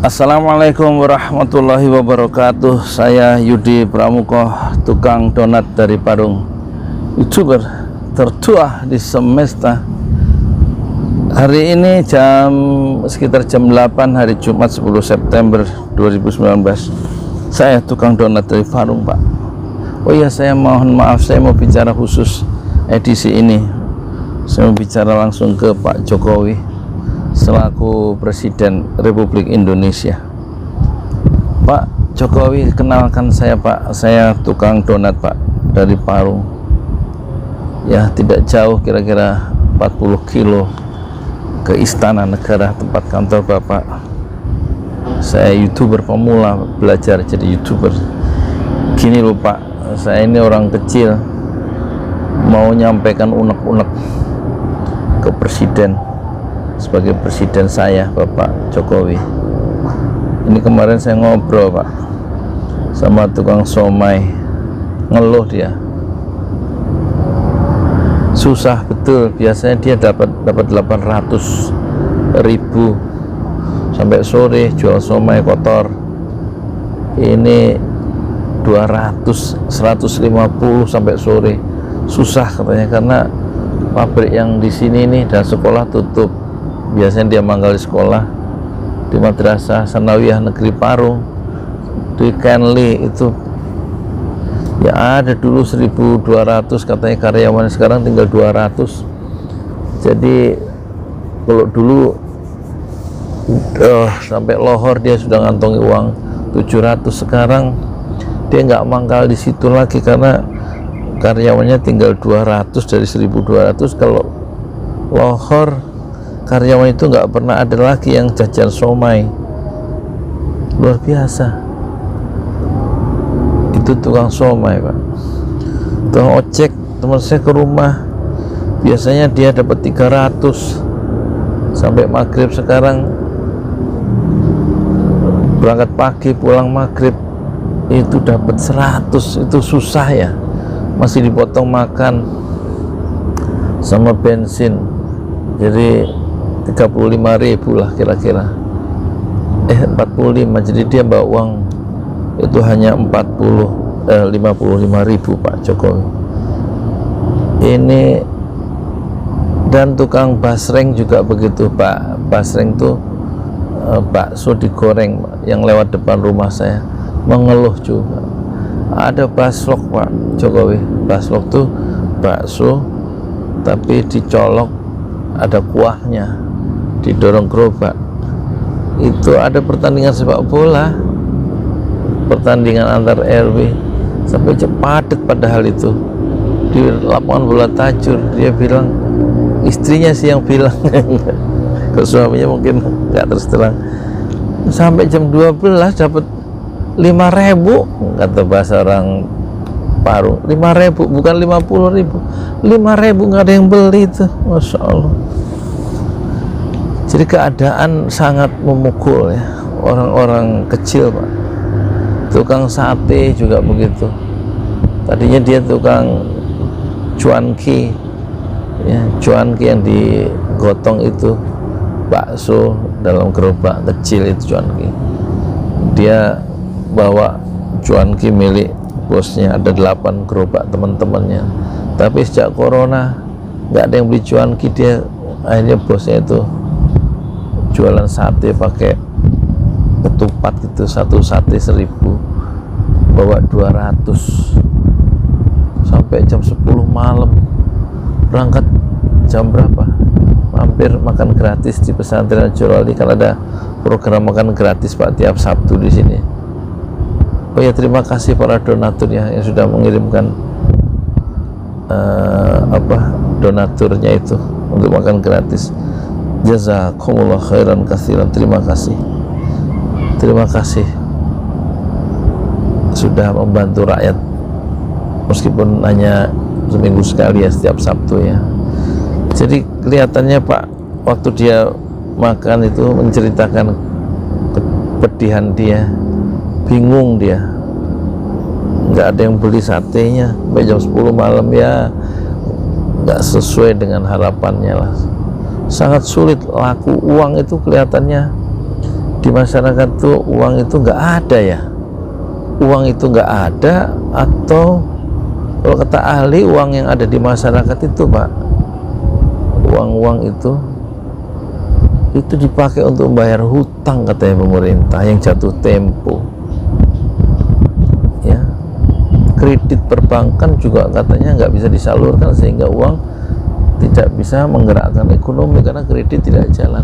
Assalamualaikum warahmatullahi wabarakatuh. Saya Yudi Pramuko, tukang donat dari Parung, YouTuber tertua di semesta. Hari ini sekitar jam 8 hari Jumat 10 September 2019. Saya tukang donat dari Parung, Pak. Oh iya, saya mohon maaf, saya mau bicara khusus edisi ini. Saya mau bicara langsung ke Pak Jokowi selaku Presiden Republik Indonesia. Pak Jokowi, kenalkan saya, Pak. Saya tukang donat, Pak, dari Parung. Ya, tidak jauh, kira-kira 40 kilo ke Istana Negara, tempat kantor Bapak. Saya YouTuber pemula, belajar jadi YouTuber. Gini loh, Pak, saya ini orang kecil mau nyampaikan unek-unek ke Presiden sebagai presiden saya, Bapak Jokowi. Ini kemarin saya ngobrol, Pak, sama tukang somai, ngeluh dia. Susah betul, biasanya dia dapat 800.000 sampai sore jual somai kotor. Ini 200, 150 sampai sore. Susah katanya karena pabrik yang di sini nih dan sekolah tutup. Biasanya dia manggal di sekolah di Madrasah Sanawiyah Negeri Parung, di Kenli itu ya ada dulu 1.200 katanya karyawan, sekarang tinggal 200. Jadi kalau dulu sampai lohor dia sudah ngantongi uang 700, sekarang dia nggak mangkal di situ lagi karena karyawannya tinggal 200 dari 1.200. Kalau lohor karyawan itu nggak pernah ada lagi yang jajan somai. Luar biasa. Itu tukang somai, Pak. Tukang ojek, teman saya ke rumah, biasanya dia dapat 300 sampai maghrib. Sekarang berangkat pagi pulang maghrib itu dapat 100. Itu susah ya, masih dipotong makan sama bensin, jadi 35.000 lah kira-kira, 45. Jadi dia bawa uang itu hanya 55.000, Pak Jokowi ini. Dan tukang basreng juga begitu, Pak. Basreng tuh bakso digoreng yang lewat depan rumah saya, mengeluh juga. Ada baslok, Pak Jokowi. Baslok tuh bakso tapi dicolok, ada kuahnya, didorong gerobak. Itu ada pertandingan sepak bola, pertandingan antar RW, sampai padat padahal itu di lapangan bola tajur. Dia bilang, istrinya sih yang bilang ke suaminya mungkin nggak terus terang, sampai jam 12 dapat 5.000, kata bahasa orang Parung. 5.000 bukan 50.000, 5.000 nggak ada yang beli itu. Masya Allah. Jadi keadaan sangat memukul ya orang-orang kecil, Pak. Tukang sate juga begitu. Tadinya dia tukang cuanki, ya, cuanki yang digotong itu, bakso dalam gerobak kecil itu cuanki. Dia bawa cuanki milik bosnya, ada 8 gerobak teman-temannya. Tapi sejak corona nggak ada yang beli cuanki, dia akhirnya bosnya itu jualan sate pakai ketupat gitu, satu sate 1.000, bawa 200 sampai jam 10 malam. Berangkat jam berapa? Mampir makan gratis di pesantren Jolali, kan ada program makan gratis, Pak, tiap Sabtu di sini. Oh ya, terima kasih para donatur ya yang sudah mengirimkan donaturnya itu untuk makan gratis. Jazakumullah khairan katsiran. Terima kasih sudah membantu rakyat, meskipun hanya seminggu sekali ya, setiap Sabtu ya. Jadi kelihatannya, Pak, waktu dia makan itu menceritakan kepedihan dia, bingung dia, nggak ada yang beli satenya sampai jam 10 malam ya, nggak sesuai dengan harapannya lah. Sangat sulit laku. Uang itu kelihatannya di masyarakat tuh uang itu nggak ada ya, uang itu nggak ada, atau kalau kata ahli uang yang ada di masyarakat itu Pak, uang-uang itu dipakai untuk membayar hutang katanya pemerintah yang jatuh tempo ya. Kredit perbankan juga katanya nggak bisa disalurkan sehingga uang tidak bisa menggerakkan ekonomi karena kredit tidak jalan.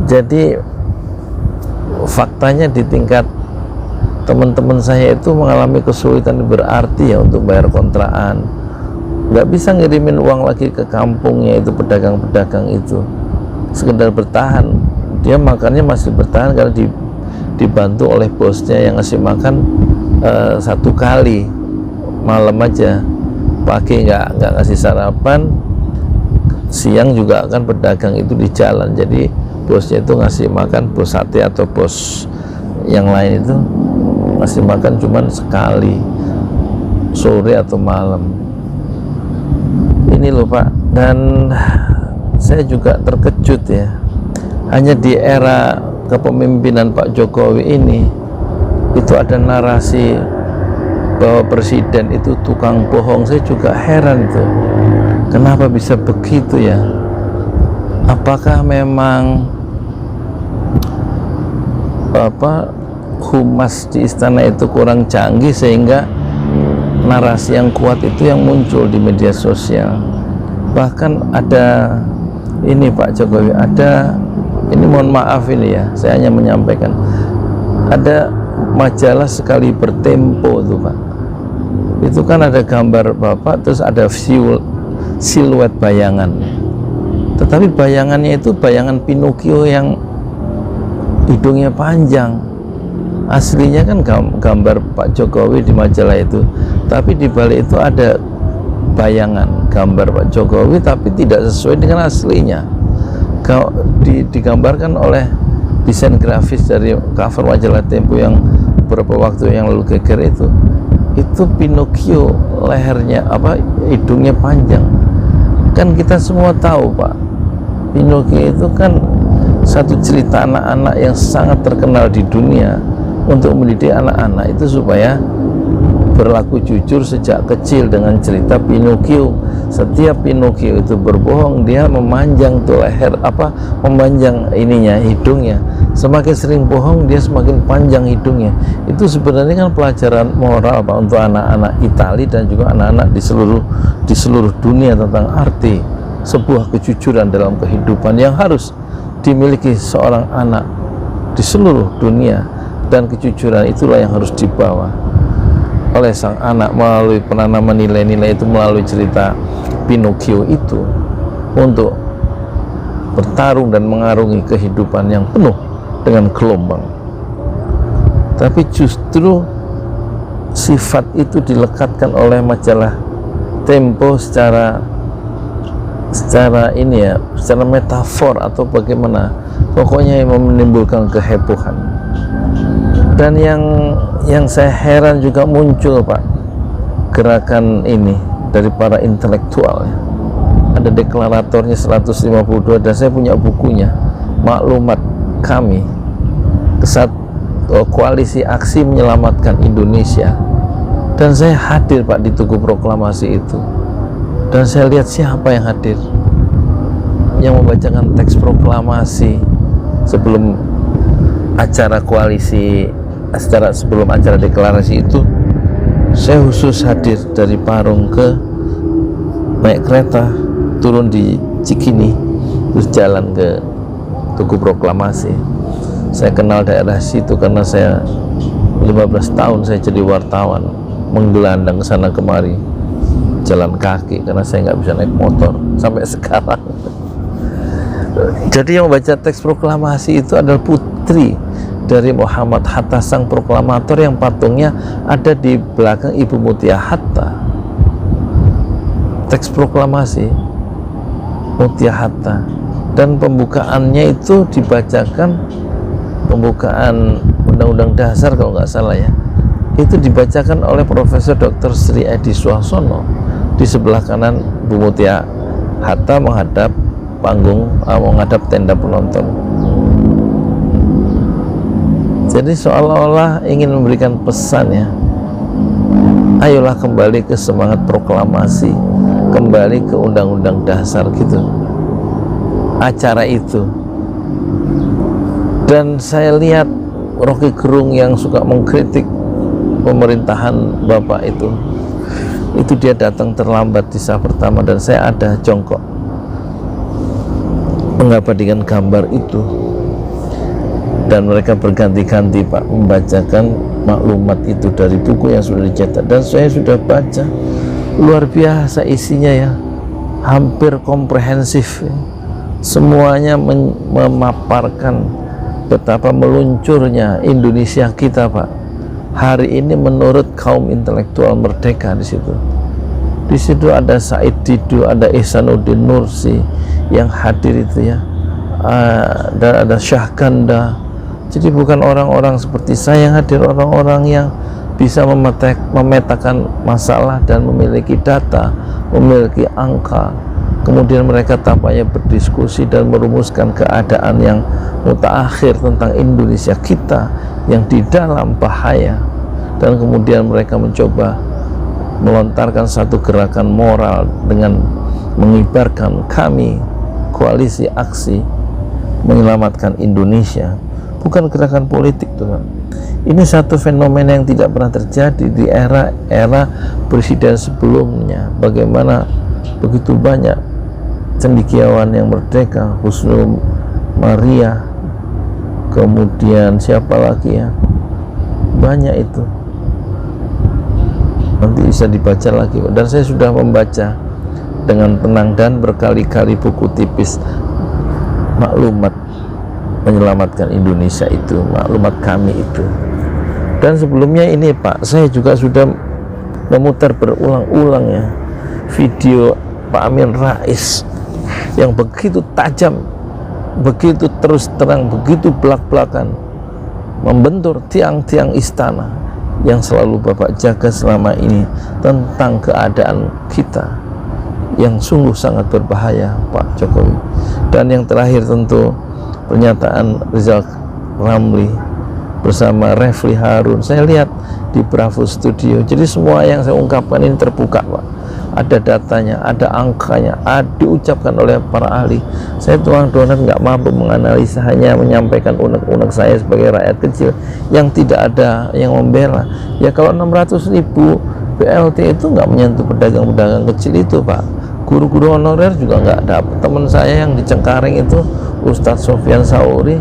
Jadi faktanya di tingkat teman-teman saya itu mengalami kesulitan berarti ya untuk bayar kontrakan, nggak bisa ngirimin uang lagi ke kampungnya, itu pedagang-pedagang itu sekedar bertahan, dia makannya masih bertahan karena dibantu oleh bosnya yang ngasih makan satu kali malam aja, pagi nggak ngasih sarapan, siang juga kan pedagang itu di jalan, jadi bosnya itu ngasih makan, bos sate atau bos yang lain itu ngasih makan cuman sekali sore atau malam. Ini loh Pak, dan saya juga terkejut ya, hanya di era kepemimpinan Pak Jokowi ini itu ada narasi bahwa presiden itu tukang bohong. Saya juga heran itu, kenapa bisa begitu ya? Apakah memang humas di istana itu kurang canggih sehingga narasi yang kuat itu yang muncul di media sosial? Bahkan ada ini Pak Jokowi, ada ini, mohon maaf ini ya, saya hanya menyampaikan, ada majalah Sekali Bertempo itu Pak, itu kan ada gambar Bapak terus ada siluet bayangan, tetapi bayangannya itu bayangan Pinocchio yang hidungnya panjang. Aslinya kan gambar Pak Jokowi di majalah itu, tapi di balik itu ada bayangan gambar Pak Jokowi tapi tidak sesuai dengan aslinya. Digambarkan oleh desain grafis dari cover majalah Tempo yang beberapa waktu yang lalu geger itu Pinocchio, lehernya hidungnya panjang. Kan kita semua tahu Pak, Pinocchio itu kan satu cerita anak-anak yang sangat terkenal di dunia untuk mendidik anak-anak itu supaya berlaku jujur sejak kecil dengan cerita Pinocchio. Setiap Pinocchio itu berbohong, dia memanjang tuh leher, memanjang ininya, hidungnya. Semakin sering bohong, dia semakin panjang hidungnya. Itu sebenarnya kan pelajaran moral Pak untuk anak-anak Italia dan juga anak-anak di seluruh dunia tentang arti sebuah kejujuran dalam kehidupan yang harus dimiliki seorang anak di seluruh dunia, dan kejujuran itulah yang harus dibawa oleh sang anak melalui penanaman nilai-nilai itu, melalui cerita Pinocchio itu, untuk bertarung dan mengarungi kehidupan yang penuh dengan gelombang. Tapi justru sifat itu dilekatkan oleh majalah Tempo secara ini ya, secara metafor atau bagaimana, pokoknya yang menimbulkan kehebohan. Dan yang saya heran juga muncul Pak, gerakan ini dari para intelektual ya. Ada deklaratornya 152 dan saya punya bukunya, Maklumat Kami, Koalisi Aksi Menyelamatkan Indonesia. Dan saya hadir Pak di Tugu Proklamasi itu, dan saya lihat siapa yang hadir, yang membacakan teks proklamasi sebelum acara koalisi, sebelum acara deklarasi itu. Saya khusus hadir dari Parung naik kereta, turun di Cikini, terus jalan ke Tugu Proklamasi. Saya kenal daerah situ karena saya 15 tahun saya jadi wartawan, menggelandang ke sana kemari jalan kaki karena saya nggak bisa naik motor sampai sekarang. Jadi yang membaca teks proklamasi itu adalah putri dari Muhammad Hatta, sang proklamator yang patungnya ada di belakang Ibu Mutia Hatta. Teks proklamasi Mutia Hatta, dan pembukaannya itu dibacakan, pembukaan Undang-Undang Dasar kalau nggak salah ya, itu dibacakan oleh Profesor Dr. Sri Edi Suarsono di sebelah kanan Bu Mutia Hatta menghadap panggung, menghadap tenda penonton. Jadi seolah-olah ingin memberikan pesan ya, ayolah kembali ke semangat proklamasi, kembali ke undang-undang dasar gitu, acara itu. Dan saya lihat Rocky Gerung yang suka mengkritik pemerintahan Bapak itu dia datang terlambat di saat pertama, dan saya ada jongkok mengabadikan gambar itu, dan mereka berganti-ganti Pak membacakan maklumat itu dari buku yang sudah dicetak, dan saya sudah baca. Luar biasa isinya ya, hampir komprehensif ya. Semuanya memaparkan betapa meluncurnya Indonesia kita Pak hari ini menurut kaum intelektual merdeka. Di situ ada Said Didu, ada Ihsanuddin Nursi yang hadir itu ya, dan ada Syahganda. Jadi bukan orang-orang seperti saya yang hadir, orang-orang yang bisa memetakan masalah dan memiliki data, memiliki angka. Kemudian mereka tampaknya berdiskusi dan merumuskan keadaan yang mutakhir tentang Indonesia kita yang di dalam bahaya. Dan kemudian mereka mencoba melontarkan satu gerakan moral dengan mengibarkan kami koalisi aksi menyelamatkan Indonesia. Bukan gerakan politik Tuhan. Ini satu fenomena yang tidak pernah terjadi di era presiden sebelumnya. Bagaimana begitu banyak cendekiawan yang merdeka, Husnu Maria, kemudian siapa lagi ya, banyak itu. Nanti bisa dibaca lagi, dan saya sudah membaca dengan tenang dan berkali-kali buku tipis maklumat menyelamatkan Indonesia itu, maklumat kami itu. Dan sebelumnya ini Pak, saya juga sudah memutar berulang-ulang ya video Pak Amin Rais yang begitu tajam, begitu terus terang, begitu belak-belakan membentur tiang-tiang istana yang selalu Bapak jaga selama ini tentang keadaan kita yang sungguh sangat berbahaya Pak Jokowi. Dan yang terakhir tentu pernyataan Rizal Ramli bersama Refli Harun, saya lihat di Bravo Studio. Jadi semua yang saya ungkapkan ini terbuka Pak, ada datanya, ada angkanya, diucapkan oleh para ahli. Saya tuang donat nggak mampu menganalisa, hanya menyampaikan unek-unek saya sebagai rakyat kecil yang tidak ada yang membela. Ya kalau 600.000 BLT itu nggak menyentuh pedagang-pedagang kecil itu Pak. Guru-guru honorer juga nggak dapat. Teman saya yang di Cengkareng itu Ustadz Sofyan Sauri,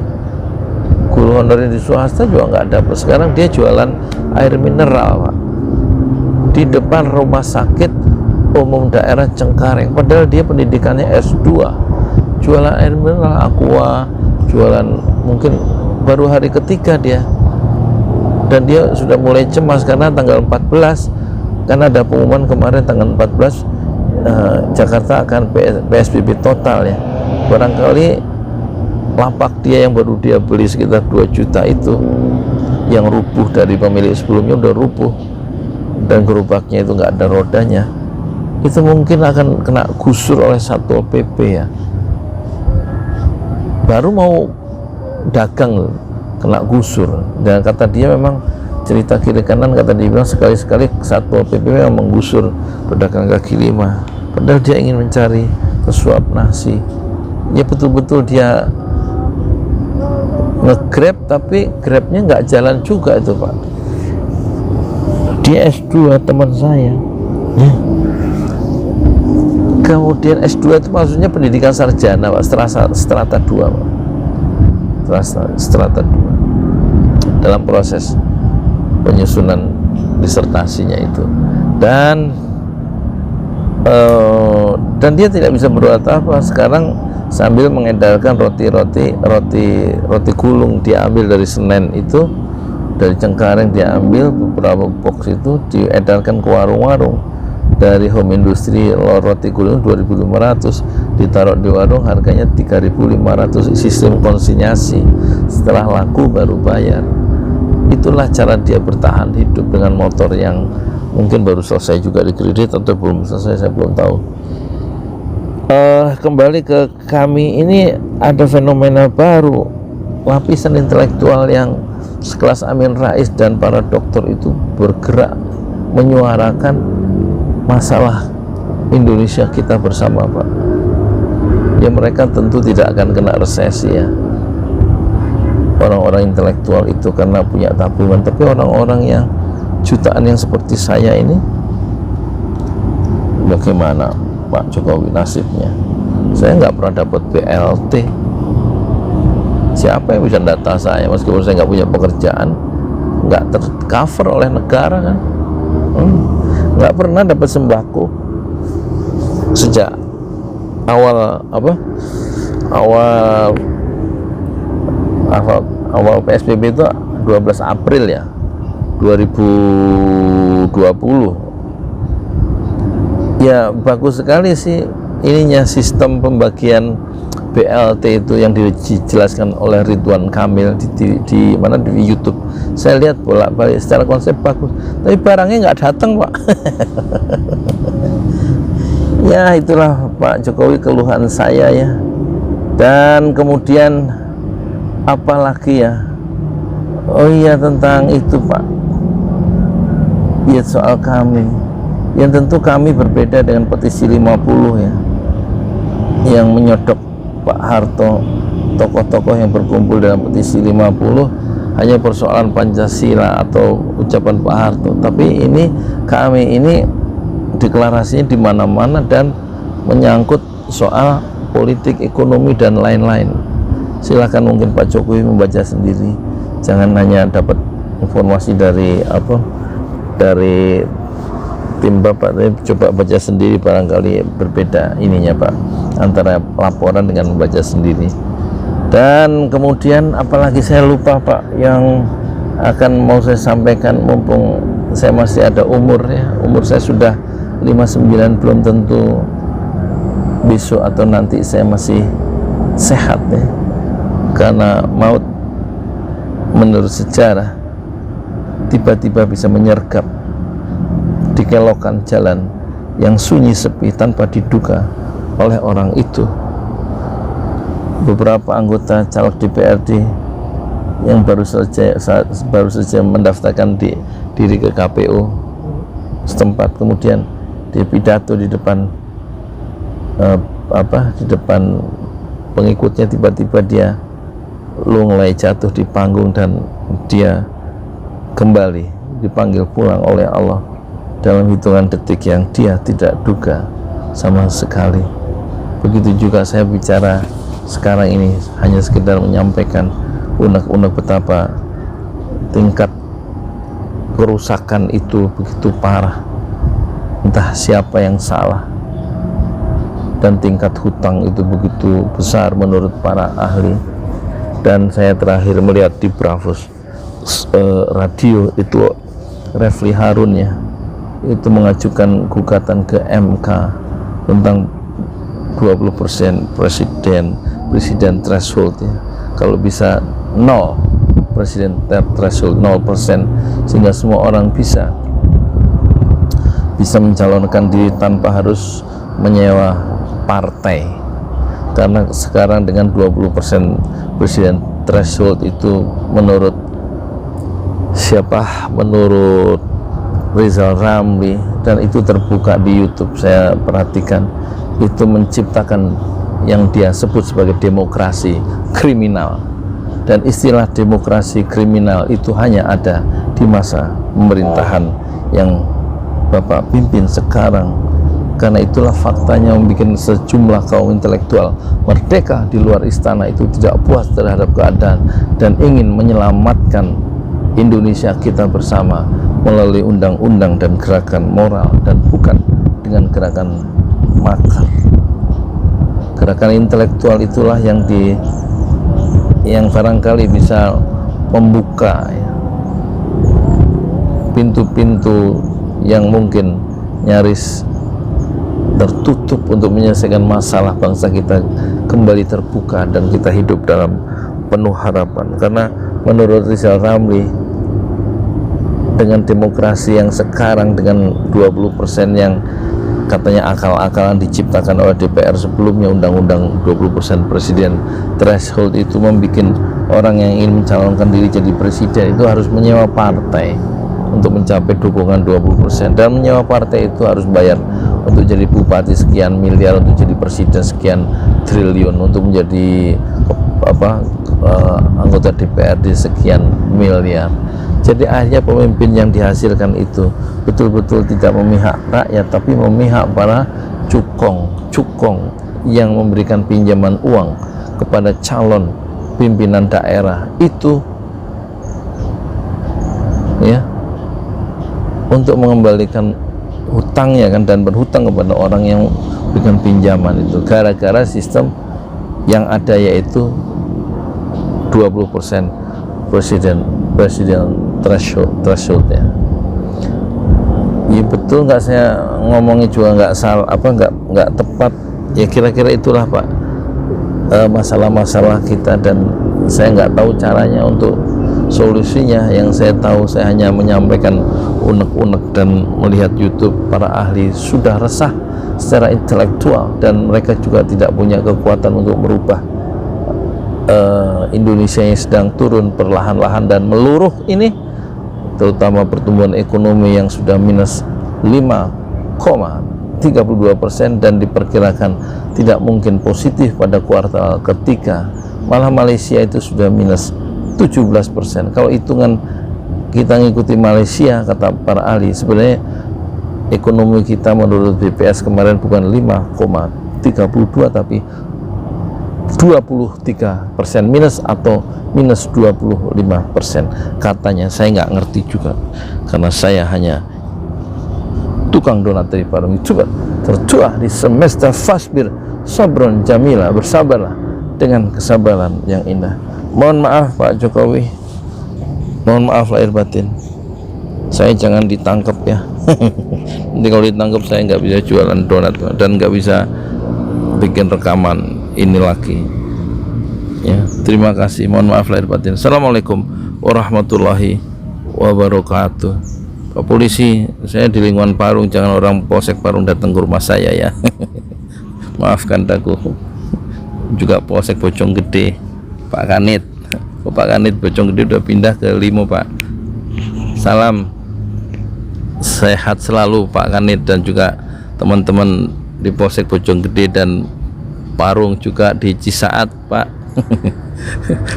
guru honorer di swasta juga nggak dapat. Sekarang dia jualan air mineral Pak di depan rumah sakit umum daerah Cengkareng, padahal dia pendidikannya S2, jualan air mineral Aqua, jualan mungkin baru hari ketiga dia, dan dia sudah mulai cemas karena tanggal 14 karena ada pengumuman kemarin tanggal 14 Jakarta akan PSBB total ya. Barangkali lapak dia yang baru dia beli sekitar 2 juta itu yang rubuh dari pemilik sebelumnya, udah rubuh dan gerobaknya itu nggak ada rodanya, itu mungkin akan kena gusur oleh Satpol PP ya. Baru mau dagang kena gusur, dan kata dia memang cerita kiri kanan, kata dia bilang sekali-sekali Satpol PP memang menggusur pedagang kaki lima, padahal dia ingin mencari pesuap nasi. Ya betul-betul dia nge-grab, tapi grabnya nggak jalan juga itu Pak. Dia S2 teman saya ya. Kemudian S2 itu maksudnya pendidikan sarjana Pak, strata 2 Pak. Strata 2 dalam proses penyusunan disertasinya itu, dan dia tidak bisa berbuat apa. Sekarang sambil mengedarkan roti gulung, dia ambil dari Senen itu, dari Cengkareng dia ambil beberapa box itu, diedarkan ke warung-warung. Dari home industry roti gulung 2.500 ditaruh di warung, harganya 3.500, sistem konsinyasi, setelah laku baru bayar. Itulah cara dia bertahan hidup dengan motor yang mungkin baru selesai juga di kredit atau belum selesai, saya belum tahu. Kembali ke kami, ini ada fenomena baru, lapisan intelektual yang sekelas Amin Rais dan para dokter itu bergerak menyuarakan masalah Indonesia kita bersama, Pak. Ya mereka tentu tidak akan kena resesi ya, orang-orang intelektual itu, karena punya tabungan. Tapi orang-orang yang jutaan yang seperti saya ini, bagaimana Pak Jokowi nasibnya? Saya nggak pernah dapat BLT. Siapa yang bisa data saya meskipun saya nggak punya pekerjaan, nggak tercover oleh negara kan? Nggak pernah dapat sembako sejak awal PSBB itu 12 April ya 2020. Ya bagus sekali sih ininya, sistem pembagian BLT itu yang dijelaskan oleh Ridwan Kamil di mana di YouTube. Saya lihat bolak-balik, secara konsep bagus, tapi barangnya nggak datang, Pak. Ya itulah Pak Jokowi keluhan saya ya. Dan kemudian apalagi ya, oh iya tentang itu Pak, ya soal kami yang tentu kami berbeda dengan petisi 50 ya, yang menyodok Pak Harto. Tokoh-tokoh yang berkumpul dalam petisi 50 hanya persoalan Pancasila atau ucapan Pak Harto, tapi ini kami ini deklarasinya di mana-mana dan menyangkut soal politik, ekonomi dan lain-lain. Silahkan mungkin Pak Jokowi membaca sendiri, jangan hanya dapat informasi dari dari tim Bapak, tapi coba baca sendiri, barangkali berbeda ininya Pak antara laporan dengan membaca sendiri. Dan kemudian apalagi saya lupa Pak yang akan mau saya sampaikan, mumpung saya masih ada umur ya, umur saya sudah 59, belum tentu besok atau nanti saya masih sehat ya, karena maut menurut sejarah tiba-tiba bisa menyergap di kelokan jalan yang sunyi sepi tanpa diduga oleh orang itu. Beberapa anggota caleg DPRD yang baru saja mendaftarkan diri ke KPU setempat, kemudian dia pidato di depan di depan pengikutnya, tiba-tiba dia lunglai jatuh di panggung dan dia kembali dipanggil pulang oleh Allah dalam hitungan detik yang dia tidak duga sama sekali. Begitu juga saya bicara sekarang ini hanya sekedar menyampaikan unek-unek betapa tingkat kerusakan itu begitu parah, entah siapa yang salah, dan tingkat hutang itu begitu besar menurut para ahli. Dan saya terakhir melihat di Bravos radio itu Refli Harun ya, itu mengajukan gugatan ke MK tentang 20% presiden threshold ya, kalau bisa 0 presiden threshold 0%, sehingga semua orang bisa mencalonkan diri tanpa harus menyewa partai. Karena sekarang dengan 20% presiden threshold itu menurut Rizal Ramli, dan itu terbuka di YouTube, saya perhatikan, itu menciptakan yang dia sebut sebagai demokrasi kriminal. Dan istilah demokrasi kriminal itu hanya ada di masa pemerintahan yang Bapak pimpin sekarang. Karena itulah faktanya membuat sejumlah kaum intelektual merdeka di luar istana itu tidak puas terhadap keadaan dan ingin menyelamatkan Indonesia kita bersama melalui undang-undang dan gerakan moral, dan bukan dengan gerakan makar. Gerakan intelektual itulah yang barangkali bisa membuka pintu-pintu yang mungkin nyaris tertutup untuk menyelesaikan masalah bangsa kita kembali terbuka, dan kita hidup dalam penuh harapan. Karena menurut Rizal Ramli, dengan demokrasi yang sekarang dengan 20% yang katanya akal-akalan diciptakan oleh DPR sebelumnya, undang-undang 20% presiden threshold itu membuat orang yang ingin mencalonkan diri jadi presiden itu harus menyewa partai untuk mencapai dukungan 20%, dan menyewa partai itu harus bayar untuk jadi bupati sekian miliar, untuk jadi presiden sekian triliun, untuk menjadi anggota DPRD sekian miliar. Jadi akhirnya pemimpin yang dihasilkan itu betul-betul tidak memihak rakyat, tapi memihak para cukong yang memberikan pinjaman uang kepada calon pimpinan daerah itu, ya, untuk mengembalikan hutangnya kan, dan berhutang kepada orang yang berikan pinjaman itu, gara-gara sistem yang ada yaitu 20% presiden threshold ya. Ya betul, nggak saya ngomongnya juga nggak salah, nggak tepat ya, kira-kira itulah Pak masalah-masalah kita, dan saya nggak tahu caranya untuk solusinya. Yang saya tahu, saya hanya menyampaikan unek-unek dan melihat YouTube para ahli sudah resah secara intelektual, dan mereka juga tidak punya kekuatan untuk merubah Indonesia yang sedang turun perlahan-lahan dan meluruh ini, terutama pertumbuhan ekonomi yang sudah minus 5,32% dan diperkirakan tidak mungkin positif pada kuartal ketiga. Malah Malaysia itu sudah minus 17%. Kalau hitungan kita ngikuti Malaysia, kata para ahli, sebenarnya ekonomi kita menurut BPS kemarin bukan 5,32 tapi 23% minus atau minus 25% katanya. Saya nggak ngerti juga, karena saya hanya tukang donat dari Parung YouTuber tertua di semesta. Fasbir sabron jamila, bersabarlah dengan kesabaran yang indah. Mohon maaf Pak Jokowi, mohon maaf lahir batin, saya jangan ditangkap ya. Nanti kalau ditangkap saya nggak bisa jualan donat dan nggak bisa bikin rekaman ini lagi ya. Terima kasih, mohon maaf lahir batin. Assalamualaikum warahmatullahi wabarakatuh. Pak polisi, saya di lingkungan Parung, jangan orang Polsek Parung datang ke rumah saya ya. Maafkan aku. Juga Polsek Bojonggede, Pak Kanit. Pak Kanit Bojonggede udah pindah ke Limo Pak. Salam sehat selalu Pak Kanit, dan juga teman-teman di Polsek Bojonggede dan Parung, juga di Cisaat Pak.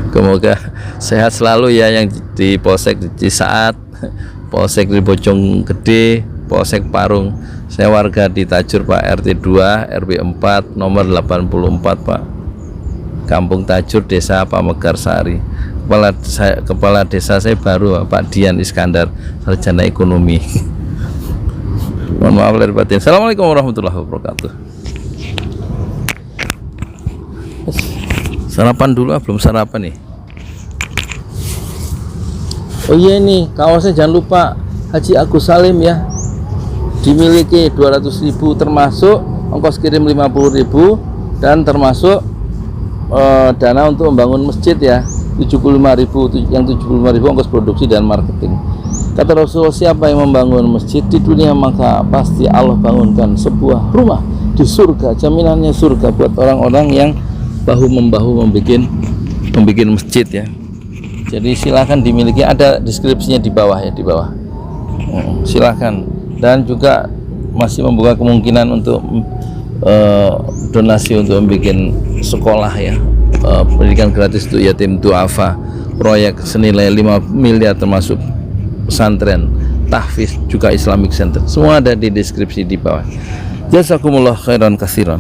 Semoga sehat selalu ya yang di Polsek di Cisaat, Polsek di Bojonggede, Polsek Parung. Saya warga di Tajur Pak, RT 2 RW 4 nomor 84 Pak, Kampung Tajur, Desa Pamekarsari. Kepala desa saya baru Pak Dian Iskandar, sarjana ekonomi. Mohon maaf lahir batin. Assalamualaikum warahmatullahi wabarakatuh. Sarapan dulu, belum sarapan nih. Oh iya, nih kaosnya jangan lupa Haji Agus Salim ya, dimiliki 200.000 termasuk ongkos kirim 50.000 dan termasuk dana untuk membangun masjid ya, 75.000, yang 75.000 ongkos produksi dan marketing. Kata Rasul, siapa yang membangun masjid di dunia maka pasti Allah bangunkan sebuah rumah di surga. Jaminannya surga buat orang-orang yang bahu-membahu membikin masjid ya. Jadi silakan dimiliki, ada deskripsinya di bawah ya, di bawah. Silakan, dan juga masih membuka kemungkinan untuk donasi untuk membikin sekolah ya, pendidikan gratis untuk yatim duafa, proyek senilai 5 miliar termasuk pesantren, tahfiz, juga Islamic Center. Semua ada di deskripsi di bawah. Jazakumullah khairan katsiran.